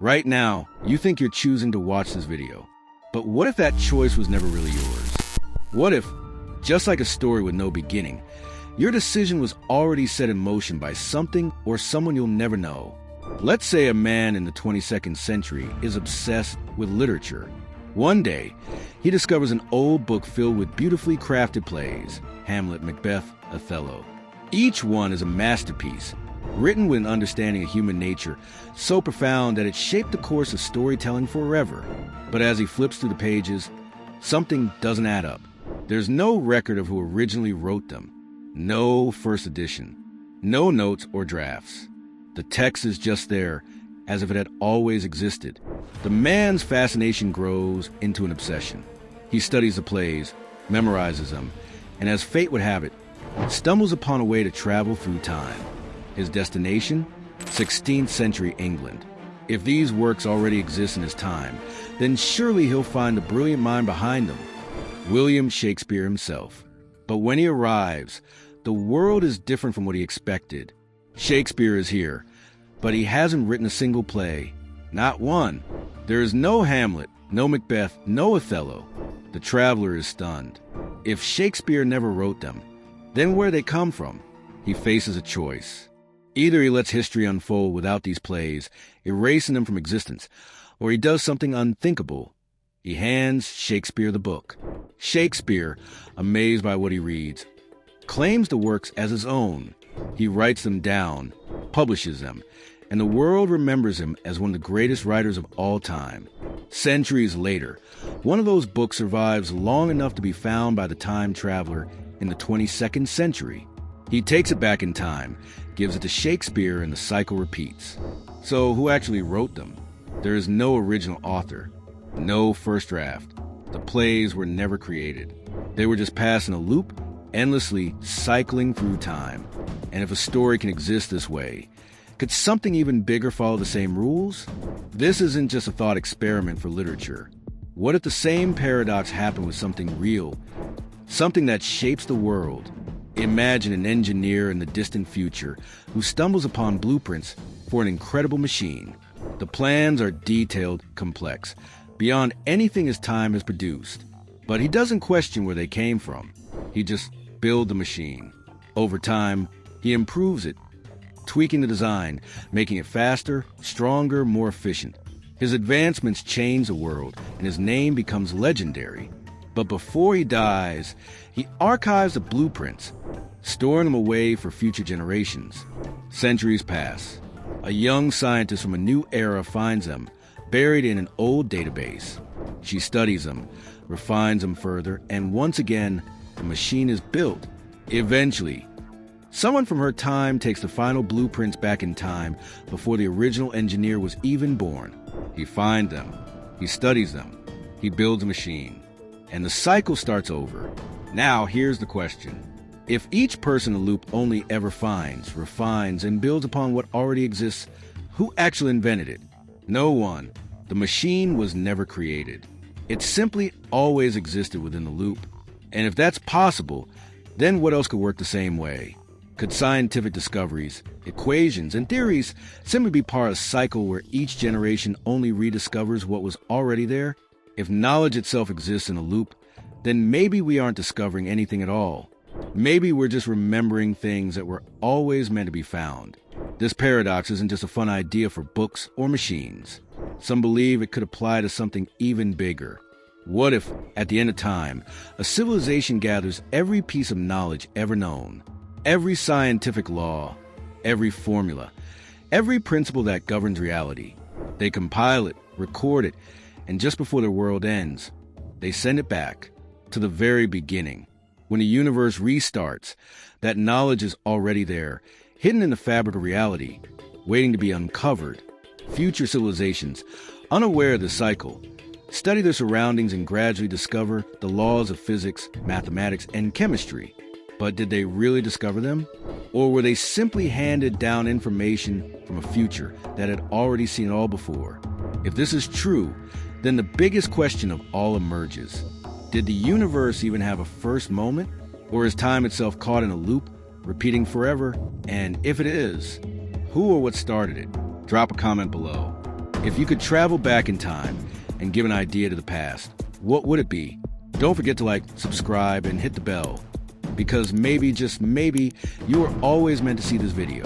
Right now, you think you're choosing to watch this video. But what if that choice was never really yours? What if, just like a story with no beginning, your decision was already set in motion by something or someone you'll never know? Let's say a man in the 22nd century is obsessed with literature. One day, he discovers an old book filled with beautifully crafted plays, Hamlet, Macbeth, Othello. Each one is a masterpiece, written with an understanding of human nature so profound that it shaped the course of storytelling forever. But as he flips through the pages, something doesn't add up. There's no record of who originally wrote them, no first edition, no notes or drafts. The text is just there, as if it had always existed. The man's fascination grows into an obsession. He studies the plays, memorizes them, and as fate would have it, stumbles upon a way to travel through time. His destination? 16th century England. If these works already exist in his time, then surely he'll find the brilliant mind behind them, William Shakespeare himself. But when he arrives, the world is different from what he expected. Shakespeare is here, but he hasn't written a single play. Not one. There is no Hamlet, no Macbeth, no Othello. The traveler is stunned. If Shakespeare never wrote them, then where they come from? He faces a choice. Either he lets history unfold without these plays, erasing them from existence, or he does something unthinkable. He hands Shakespeare the book. Shakespeare, amazed by what he reads, claims the works as his own. He writes them down, publishes them, and the world remembers him as one of the greatest writers of all time. Centuries later, one of those books survives long enough to be found by the time traveler in the 22nd century. He takes it back in time, gives it to Shakespeare, and the cycle repeats. So who actually wrote them? There is no original author, no first draft. The plays were never created. They were just passed in a loop, endlessly cycling through time. And if a story can exist this way, could something even bigger follow the same rules? This isn't just a thought experiment for literature. What if the same paradox happened with something real, something that shapes the world? Imagine an engineer in the distant future who stumbles upon blueprints for an incredible machine. The plans are detailed, complex, beyond anything his time has produced. But he doesn't question where they came from. He just builds the machine. Over time, he improves it, tweaking the design, making it faster, stronger, more efficient. His advancements change the world, and his name becomes legendary. But before he dies, he archives the blueprints, storing them away for future generations. Centuries pass. A young scientist from a new era finds them, buried in an old database. She studies them, refines them further, and once again, the machine is built. Eventually, someone from her time takes the final blueprints back in time before the original engineer was even born. He finds them, he studies them, he builds a machine, and the cycle starts over. Now, here's the question. If each person in the loop only ever finds, refines, and builds upon what already exists, who actually invented it? No one. The machine was never created. It simply always existed within the loop. And if that's possible, then what else could work the same way? Could scientific discoveries, equations, and theories simply be part of a cycle where each generation only rediscovers what was already there? If knowledge itself exists in a loop, then maybe we aren't discovering anything at all. Maybe we're just remembering things that were always meant to be found. This paradox isn't just a fun idea for books or machines. Some believe it could apply to something even bigger. What if, at the end of time, a civilization gathers every piece of knowledge ever known, every scientific law, every formula, every principle that governs reality? They compile it, record it, and just before their world ends, they send it back to the very beginning. When the universe restarts, that knowledge is already there, hidden in the fabric of reality, waiting to be uncovered. Future civilizations, unaware of the cycle, study their surroundings and gradually discover the laws of physics, mathematics, and chemistry. But did they really discover them? Or were they simply handed down information from a future that had already seen it all before? If this is true, then the biggest question of all emerges. Did the universe even have a first moment? Or is time itself caught in a loop, repeating forever? And if it is, who or what started it? Drop a comment below. If you could travel back in time and give an idea to the past, what would it be? Don't forget to like, subscribe, and hit the bell, because maybe, just maybe, you were always meant to see this video.